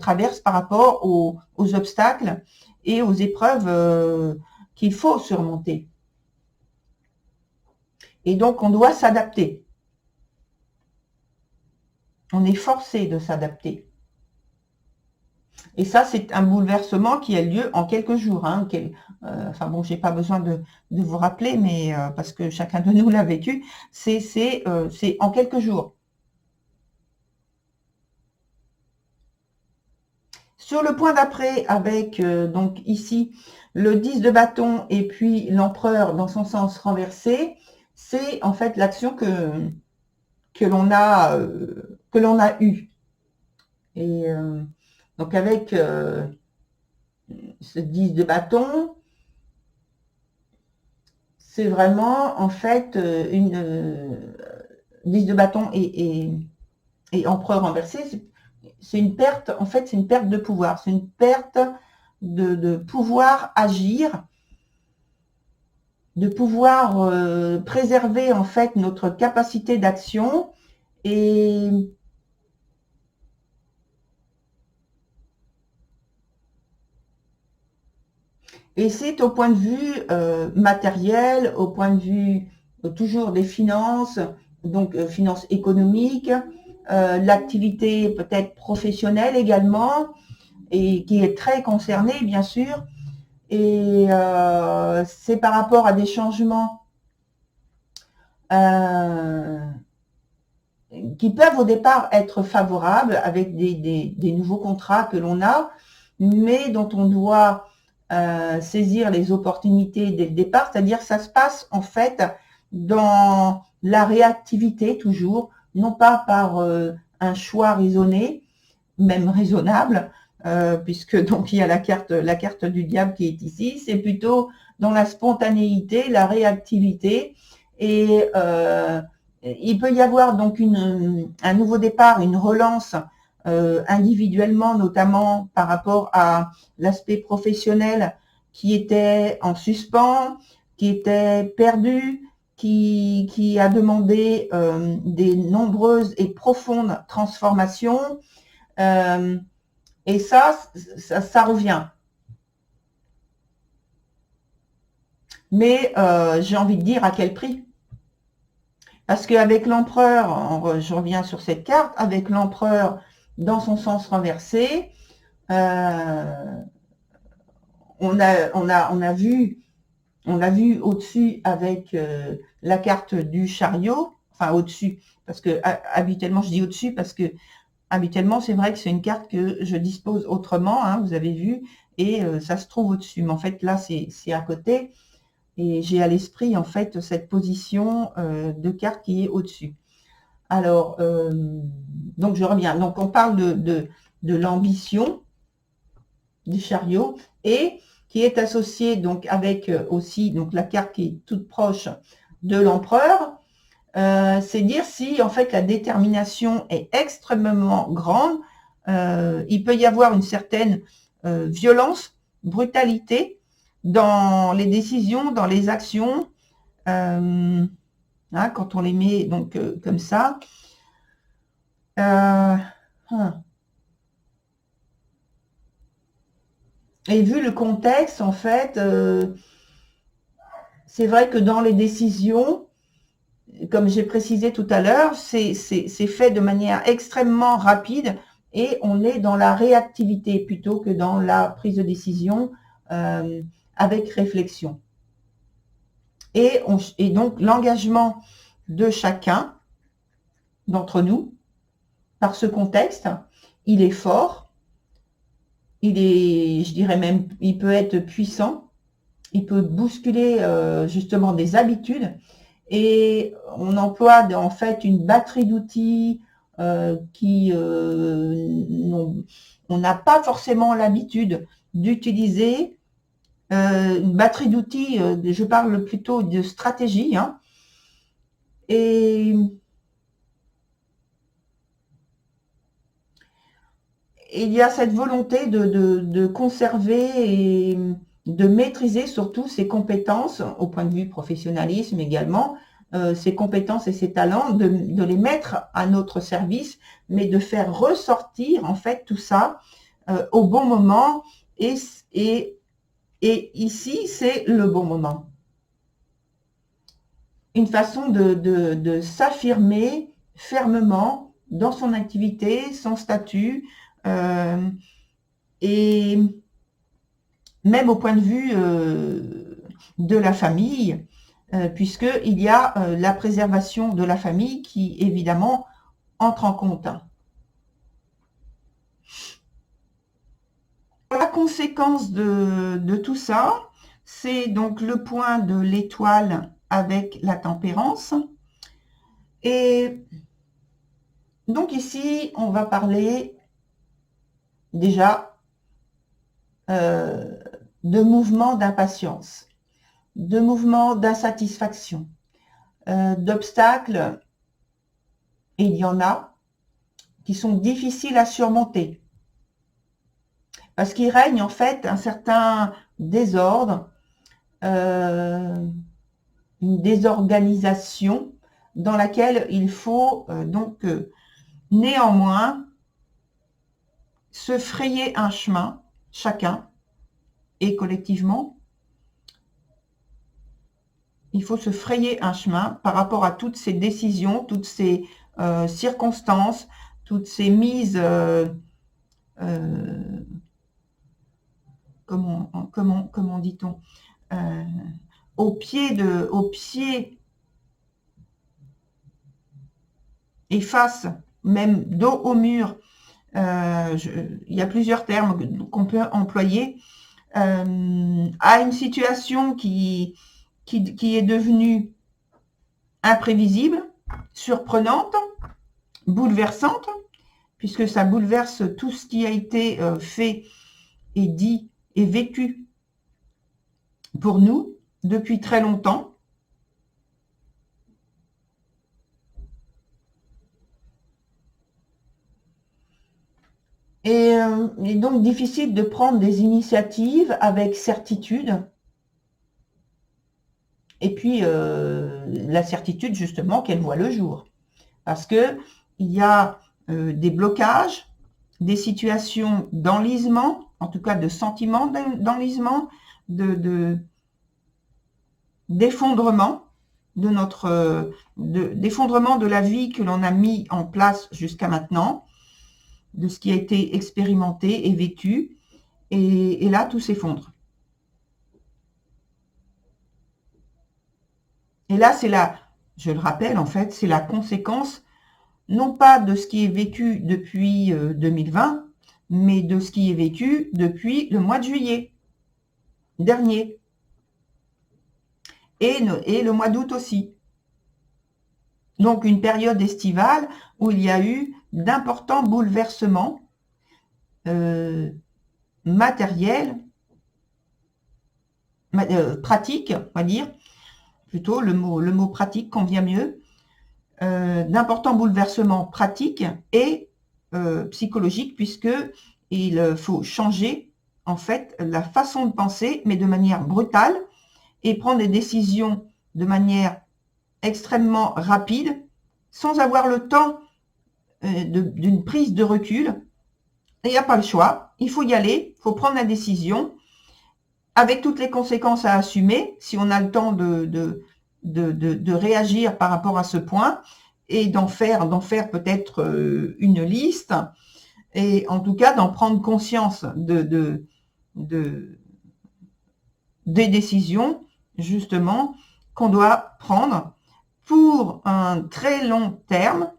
traverse par rapport aux obstacles et aux épreuves qu'il faut surmonter. Et donc, on doit s'adapter. On est forcé de s'adapter. Et ça, c'est un bouleversement qui a lieu en quelques jours. Hein, enfin bon, j'ai pas besoin de vous rappeler, mais parce que chacun de nous l'a vécu, c'est en quelques jours. Sur le point d'après, avec donc ici le 10 de bâton et puis l'empereur dans son sens renversé, c'est en fait l'action que l'on a eue. Et donc avec ce 10 de bâton, c'est vraiment en fait 10 de bâton et empereur renversé, c'est une perte, en fait c'est une perte de pouvoir, c'est une perte de pouvoir agir, de pouvoir préserver en fait notre capacité d'action et c'est au point de vue matériel, au point de vue toujours des finances, donc finances économiques, l'activité peut-être professionnelle également, et qui est très concernée bien sûr. Et c'est par rapport à des changements qui peuvent au départ être favorables avec des nouveaux contrats que l'on a, mais dont on doit saisir les opportunités dès le départ, c'est-à-dire ça se passe en fait dans la réactivité toujours, non pas par un choix raisonné, même raisonnable, puisque donc il y a la carte du diable qui est ici. C'est plutôt dans la spontanéité, la réactivité, et il peut y avoir donc un nouveau départ, une relance individuellement, notamment par rapport à l'aspect professionnel qui était en suspens, qui était perdu, qui a demandé des nombreuses et profondes transformations. Et ça revient. Mais j'ai envie de dire à quel prix? Parce qu'avec l'empereur, je reviens sur cette carte, avec l'empereur dans son sens renversé, on a vu au-dessus avec la carte du chariot, enfin au-dessus, parce que habituellement, je dis au-dessus parce que habituellement, c'est vrai que c'est une carte que je dispose autrement, hein, vous avez vu, et ça se trouve au-dessus. Mais en fait, là, c'est à côté, et j'ai à l'esprit, en fait, cette position de carte qui est au-dessus. Alors, donc je reviens. Donc, on parle de l'ambition du chariot, et qui est associée donc avec aussi donc la carte qui est toute proche de l'empereur. C'est dire si en fait la détermination est extrêmement grande, il peut y avoir une certaine violence, brutalité dans les décisions, dans les actions, hein, quand on les met donc comme ça. Et vu le contexte, en fait, c'est vrai que dans les décisions, comme j'ai précisé tout à l'heure, c'est fait de manière extrêmement rapide et on est dans la réactivité plutôt que dans la prise de décision avec réflexion. Et donc l'engagement de chacun d'entre nous, par ce contexte, il est fort, il est, je dirais même, il peut être puissant, il peut bousculer justement des habitudes. Et on emploie en fait une batterie d'outils qui on n'a pas forcément l'habitude d'utiliser. Une batterie d'outils, je parle plutôt de stratégie, hein. Et il y a cette volonté de conserver et de maîtriser surtout ses compétences, au point de vue professionnalisme également, ses compétences et ses talents, de les mettre à notre service, mais de faire ressortir en fait tout ça au bon moment. Et ici, c'est le bon moment. Une façon de s'affirmer fermement dans son activité, son statut, et même au point de vue de la famille, puisqu'il y a la préservation de la famille qui, évidemment, entre en compte. La conséquence de tout ça, c'est donc le point de l'étoile avec la tempérance. Et donc ici, on va parler déjà de mouvements d'impatience, de mouvements d'insatisfaction, d'obstacles, et il y en a qui sont difficiles à surmonter. Parce qu'il règne en fait un certain désordre, une désorganisation dans laquelle il faut donc néanmoins se frayer un chemin, chacun et collectivement. Il faut se frayer un chemin par rapport à toutes ces décisions, toutes ces circonstances, toutes ces mises, comment dit-on, au pied et face, même dos au mur. Il y a plusieurs termes qu'on peut employer, à une situation qui est devenue imprévisible, surprenante, bouleversante, puisque ça bouleverse tout ce qui a été fait et dit et vécu pour nous depuis très longtemps. Et donc difficile de prendre des initiatives avec certitude. Et puis la certitude justement qu'elle voit le jour. Parce que il y a des blocages, des situations d'enlisement, en tout cas de sentiments d'enlisement, d'effondrement de notre d'effondrement de la vie que l'on a mis en place jusqu'à maintenant, de ce qui a été expérimenté et vécu, et là tout s'effondre. Et là c'est je le rappelle en fait, c'est la conséquence non pas de ce qui est vécu depuis 2020, mais de ce qui est vécu depuis le mois de juillet dernier. Et le mois d'août aussi. Donc une période estivale où il y a eu d'importants bouleversements matériels, pratiques, on va dire, plutôt le mot pratique convient mieux, d'importants bouleversements pratiques et psychologiques, puisqu'il faut changer en fait la façon de penser, mais de manière brutale, et prendre des décisions de manière extrêmement rapide, sans avoir le temps d'une prise de recul. Il n'y a pas le choix, il faut y aller, il faut prendre la décision, avec toutes les conséquences à assumer, si on a le temps de réagir par rapport à ce point, et d'en faire peut-être une liste, et en tout cas d'en prendre conscience des décisions, justement, qu'on doit prendre pour un très long terme.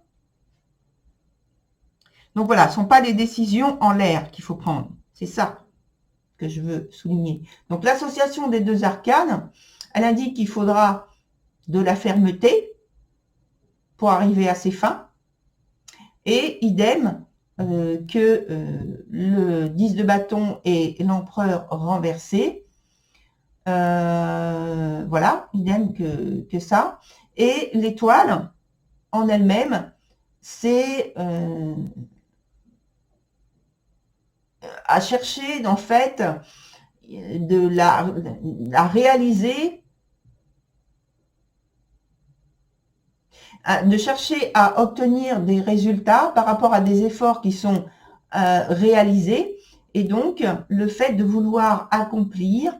Donc voilà, ce ne sont pas des décisions en l'air qu'il faut prendre. C'est ça que je veux souligner. Donc l'association des deux arcanes, elle indique qu'il faudra de la fermeté pour arriver à ses fins. Et idem que le 10 de bâton et l'empereur renversé. Voilà, idem que ça. Et l'étoile, en elle-même, c'est à chercher, en fait, de la réaliser, de chercher à obtenir des résultats par rapport à des efforts qui sont réalisés. Et donc, le fait de vouloir accomplir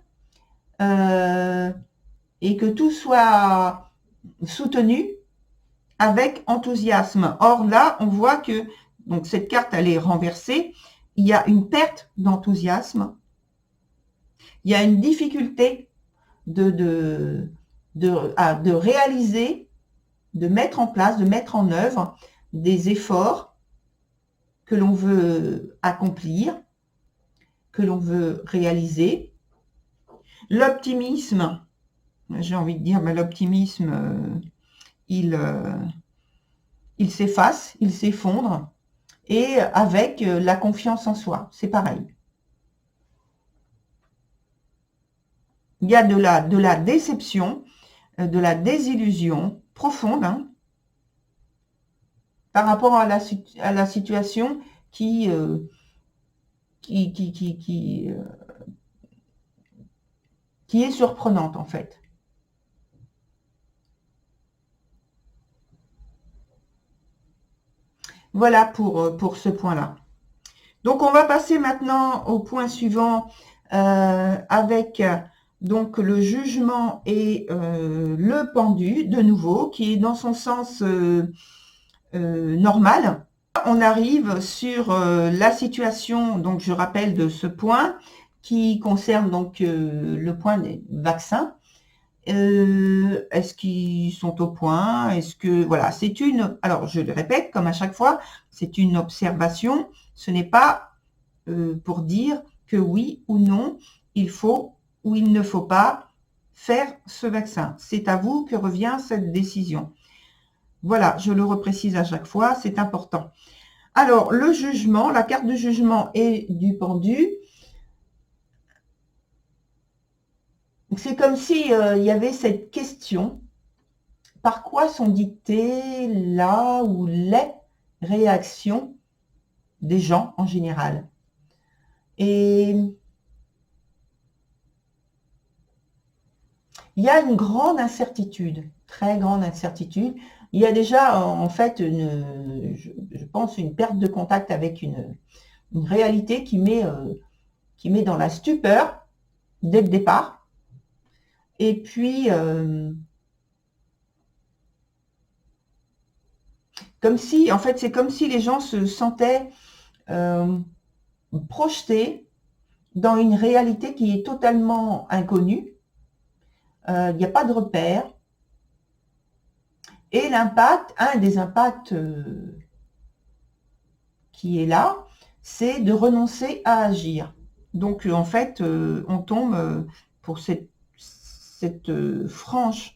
et que tout soit soutenu avec enthousiasme. Or là, on voit que donc cette carte, elle est renversée. Il y a une perte d'enthousiasme. Il y a une difficulté de réaliser, de mettre en place, de mettre en œuvre des efforts que l'on veut accomplir, que l'on veut réaliser. L'optimisme, j'ai envie de dire, mais l'optimisme, il s'efface, il s'effondre, et avec la confiance en soi, c'est pareil. Il y a de la déception, de la désillusion profonde, hein, par rapport à la situation qui est surprenante en fait. Voilà pour ce point-là. Donc on va passer maintenant au point suivant avec donc le jugement et le pendu, de nouveau, qui est dans son sens normal. On arrive sur la situation, donc je rappelle de ce point, qui concerne donc le point des vaccins. Est-ce qu'ils sont au point? Est-ce que voilà, c'est une. Alors je le répète, comme à chaque fois, c'est une observation. Ce n'est pas pour dire que oui ou non, il faut ou il ne faut pas faire ce vaccin. C'est à vous que revient cette décision. Voilà, je le reprécise à chaque fois, c'est important. Alors, le jugement, la carte de jugement et du pendu, c'est comme si il y avait cette question, par quoi sont dictées là ou les réactions des gens en général. Et il y a une grande incertitude, très grande incertitude. Il y a déjà en fait, je pense, une perte de contact avec une réalité qui met dans la stupeur dès le départ. Et puis, comme si, en fait, c'est comme si les gens se sentaient projetés dans une réalité qui est totalement inconnue. Il n'y a pas de repère. Et l'impact, un des impacts qui est là, c'est de renoncer à agir. Donc, en fait, on tombe pour cette frange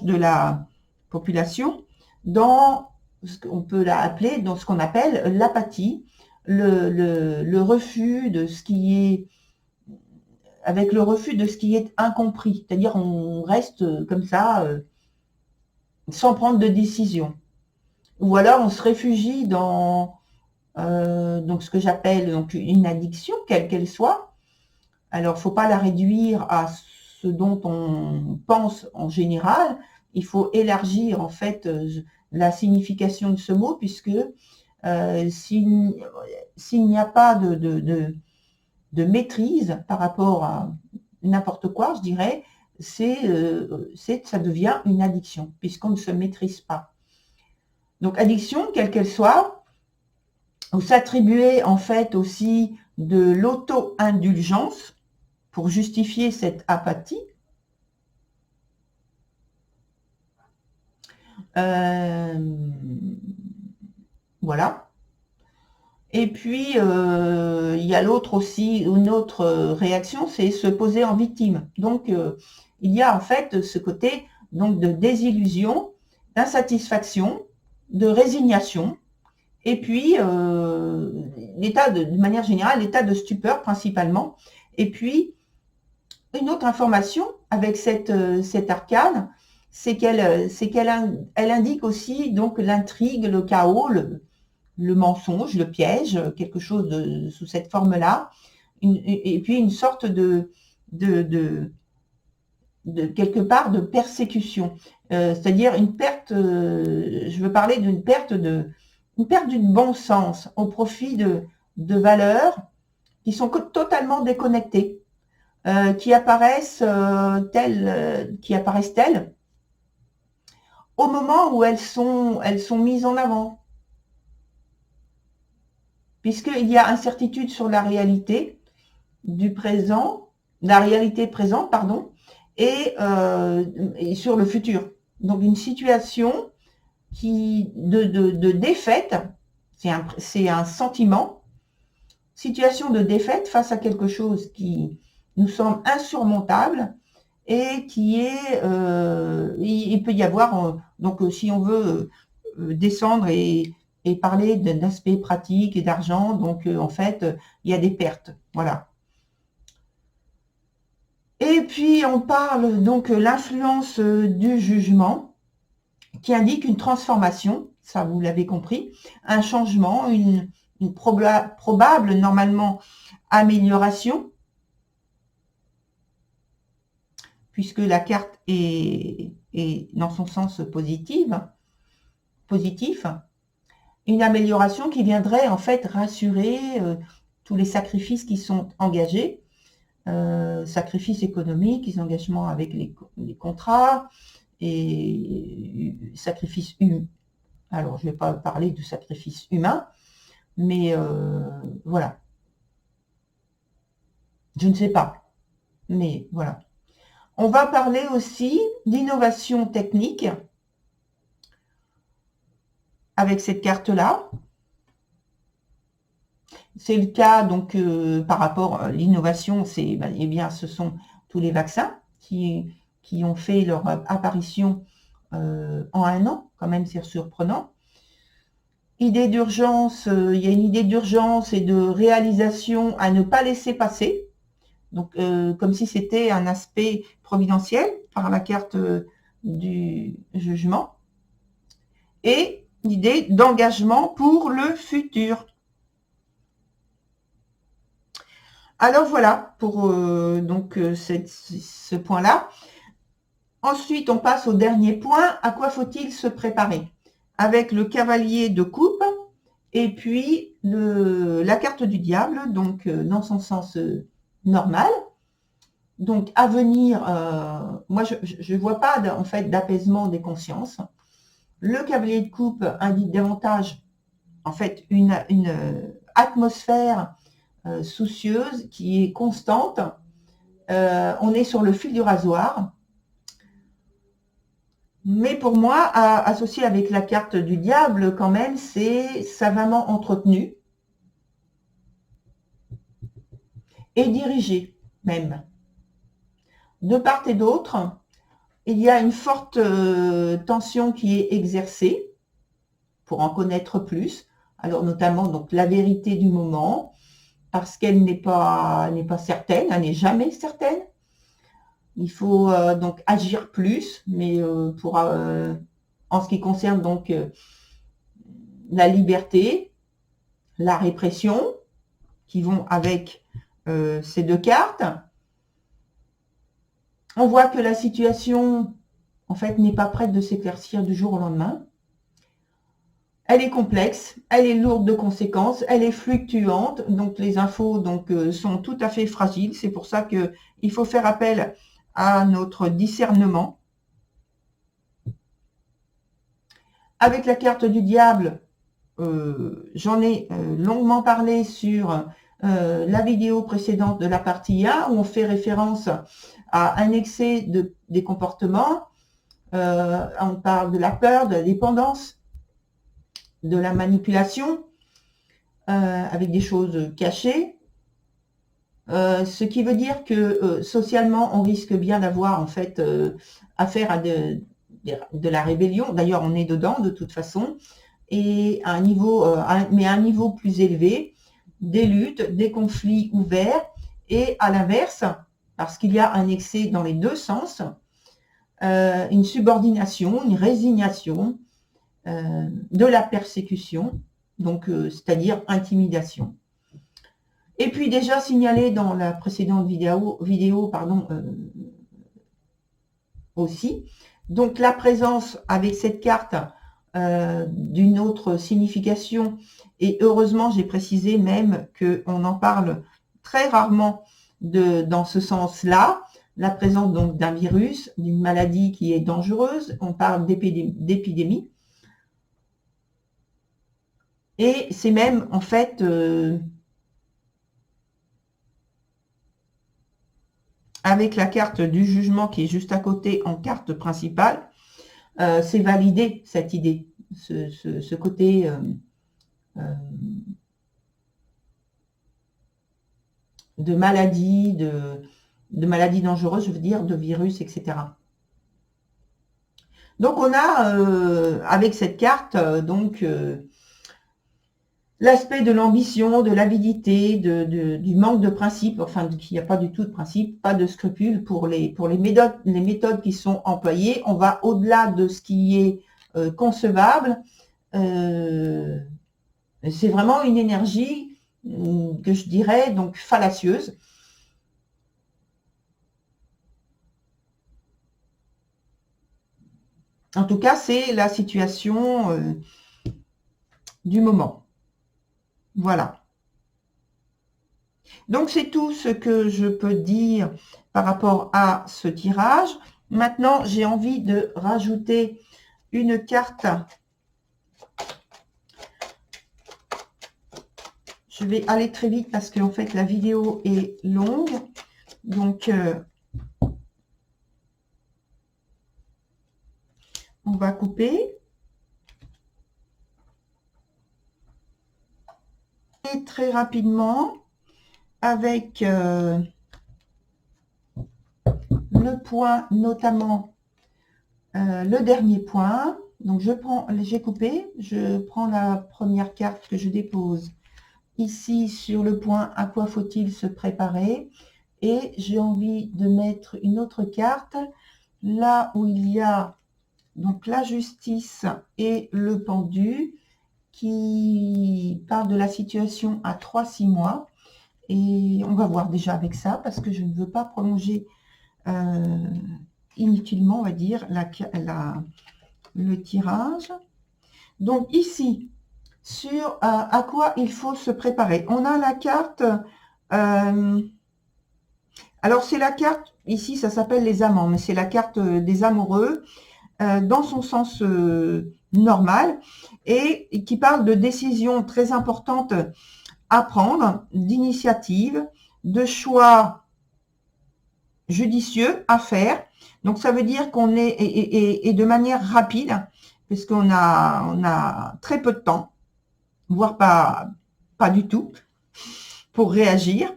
de la population dans ce qu'on peut l'appeler, dans ce qu'on appelle l'apathie, le refus de ce qui est, avec le refus de ce qui est incompris. C'est-à-dire, on reste comme ça, sans prendre de décision. Ou alors, on se réfugie dans donc ce que j'appelle donc une addiction, quelle qu'elle soit. Alors, il ne faut pas la réduire à ce dont on pense en général. Il faut élargir en fait la signification de ce mot, puisque s'il n'y a pas de maîtrise par rapport à n'importe quoi, je dirais, ça devient une addiction, puisqu'on ne se maîtrise pas. Donc, addiction, quelle qu'elle soit, ou s'attribuer en fait aussi de l'auto-indulgence pour justifier cette apathie. Voilà. Et puis, il y a l'autre aussi, une autre réaction, c'est se poser en victime. Donc, il y a en fait ce côté donc, de désillusion, d'insatisfaction, de résignation, et puis l'état de manière générale, l'état de stupeur principalement. Et puis, une autre information avec cette arcane, c'est qu'elle indique aussi donc l'intrigue, le chaos, le mensonge, le piège, quelque chose sous cette forme-là, et puis une sorte de quelque part de persécution, c'est-à-dire une perte, je veux parler d'une perte du bon sens au profit de valeurs qui sont totalement déconnectées, qui apparaissent telles au moment où elles sont mises en avant, puisqu'il y a incertitude sur la réalité du présent, la réalité présente, pardon, et sur le futur. Donc une situation de défaite, c'est un sentiment, situation de défaite face à quelque chose qui nous semble insurmontable et qui est, il peut y avoir, donc si on veut descendre et parler d'aspects pratiques et d'argent, donc en fait, il y a des pertes, voilà. Et puis on parle donc l'influence du jugement qui indique une transformation, ça vous l'avez compris, un changement, une probable normalement amélioration, puisque la carte est dans son sens positif, une amélioration qui viendrait en fait rassurer tous les sacrifices qui sont engagés, sacrifices économiques, les engagements avec les contrats et sacrifices humains. Alors, je ne vais pas parler de sacrifice humain, mais voilà. Je ne sais pas, mais voilà. On va parler aussi d'innovation technique avec cette carte-là. C'est le cas donc par rapport à l'innovation, eh bien, ce sont tous les vaccins qui ont fait leur apparition en un an, quand même c'est surprenant. Idée d'urgence, il y a une idée d'urgence et de réalisation à ne pas laisser passer. Donc, comme si c'était un aspect providentiel par la carte du jugement. Et l'idée d'engagement pour le futur. Alors voilà pour ce point-là. Ensuite, on passe au dernier point. À quoi faut-il se préparer? Avec le cavalier de coupe et puis la carte du diable, donc dans son sens normal. Donc, à venir, moi, je ne vois pas en fait d'apaisement des consciences. Le cavalier de coupe indique davantage en fait une atmosphère soucieuse qui est constante. On est sur le fil du rasoir. Mais pour moi, associé avec la carte du diable, quand même, c'est savamment entretenu et dirigé même. De part et d'autre, il y a une forte tension qui est exercée pour en connaître plus. Alors notamment donc la vérité du moment, parce qu'elle n'est pas certaine, elle n'est jamais certaine. Il faut donc agir plus, mais en ce qui concerne donc la liberté, la répression, qui vont avec ces deux cartes. On voit que la situation, en fait, n'est pas prête de s'éclaircir du jour au lendemain. Elle est complexe, elle est lourde de conséquences, elle est fluctuante, donc les infos sont tout à fait fragiles. C'est pour ça qu'il faut faire appel à notre discernement. Avec la carte du diable, j'en ai longuement parlé sur la vidéo précédente de la partie 1, où on fait référence à un excès des comportements. On parle de la peur, de la dépendance, de la manipulation, avec des choses cachées. Ce qui veut dire que socialement, on risque bien d'avoir en fait affaire à de la rébellion. D'ailleurs, on est dedans de toute façon. Et à un niveau, mais à un niveau plus élevé, des luttes, des conflits ouverts, et à l'inverse, parce qu'il y a un excès dans les deux sens, une subordination, une résignation, de la persécution, donc c'est-à-dire intimidation. Et puis déjà signalé dans la précédente vidéo aussi, donc la présence avec cette carte d'une autre signification, et heureusement j'ai précisé même qu'on en parle très rarement dans ce sens-là, la présence donc d'un virus, d'une maladie qui est dangereuse, on parle d'épidémie, et c'est même en fait avec la carte du jugement qui est juste à côté en carte principale, c'est validé cette idée, ce côté de maladie, de maladie dangereuse, je veux dire, de virus, etc. Donc on a avec cette carte l'aspect de l'ambition, de l'avidité, du manque de principe, enfin qu'il n'y a pas du tout de principe, pas de scrupules pour les méthodes qui sont employées. On va au-delà de ce qui est concevable. C'est vraiment une énergie que je dirais donc fallacieuse. En tout cas, c'est la situation du moment. Voilà. Donc, c'est tout ce que je peux dire par rapport à ce tirage. Maintenant, j'ai envie de rajouter une carte. Je vais aller très vite parce qu'en fait, la vidéo est longue. Donc, on va couper. Et très rapidement, avec le point notamment le dernier point. Donc, j'ai coupé, je prends la première carte que je dépose ici sur le point « À quoi faut-il se préparer ?» et j'ai envie de mettre une autre carte là où il y a donc la justice et le pendu qui parle de la situation à 3-6 mois. Et on va voir déjà avec ça, parce que je ne veux pas prolonger inutilement, on va dire, le tirage. Donc ici, sur à quoi il faut se préparer. On a la carte, alors c'est la carte, ici ça s'appelle les amants, mais c'est la carte des amoureux, dans son sens normal, et qui parle de décisions très importantes à prendre, d'initiatives, de choix judicieux à faire. Donc ça veut dire qu'on est, et de manière rapide, puisqu'on a très peu de temps, voire pas du tout, pour réagir.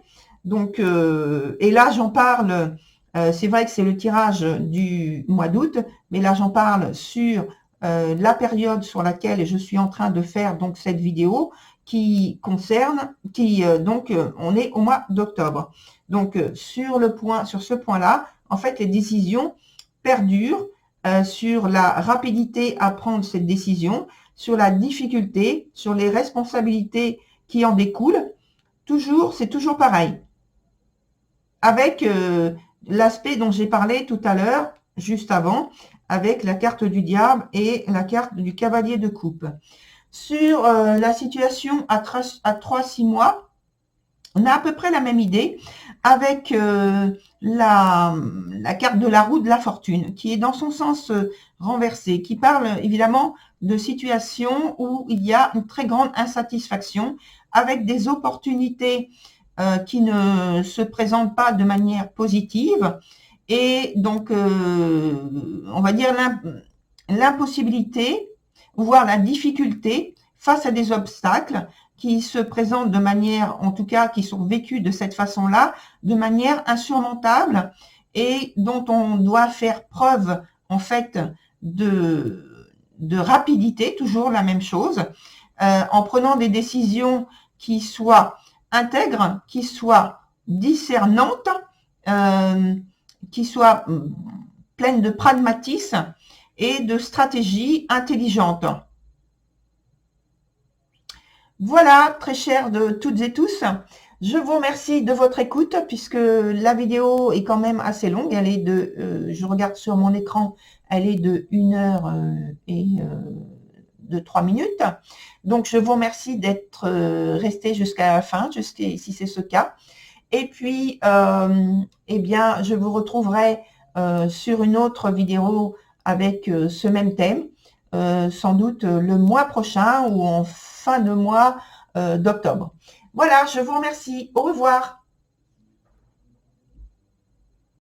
Donc, et là j'en parle, c'est vrai que c'est le tirage du mois d'août, mais là j'en parle sur la période sur laquelle je suis en train de faire donc cette vidéo, qui concerne, donc on est au mois d'octobre. Donc sur ce point-là, en fait les décisions perdurent, sur la rapidité à prendre cette décision, sur la difficulté, sur les responsabilités qui en découlent. Toujours, c'est toujours pareil. Avec l'aspect dont j'ai parlé tout à l'heure, juste avant, avec la carte du diable et la carte du cavalier de coupe. Sur la situation à 3-6 mois, on a à peu près la même idée avec la carte de la roue de la fortune, qui est dans son sens renversé, qui parle évidemment de situations où il y a une très grande insatisfaction, avec des opportunités qui ne se présentent pas de manière positive, et donc on va dire l'impossibilité, voire la difficulté face à des obstacles qui se présentent de manière, en tout cas, qui sont vécus de cette façon-là, de manière insurmontable, et dont on doit faire preuve, en fait, de rapidité, toujours la même chose, en prenant des décisions qui soient intègres, qui soient discernantes, qui soient pleines de pragmatisme et de stratégie intelligente. Voilà, très chers de toutes et tous, je vous remercie de votre écoute, puisque la vidéo est quand même assez longue. Elle est de, je regarde sur mon écran, elle est de 1 heure et de 3 minutes. Donc, je vous remercie d'être resté jusqu'à la fin, si c'est ce cas. Et puis, eh bien, je vous retrouverai sur une autre vidéo avec ce même thème, sans doute le mois prochain ou en fin de mois d'octobre. Voilà, je vous remercie. Au revoir.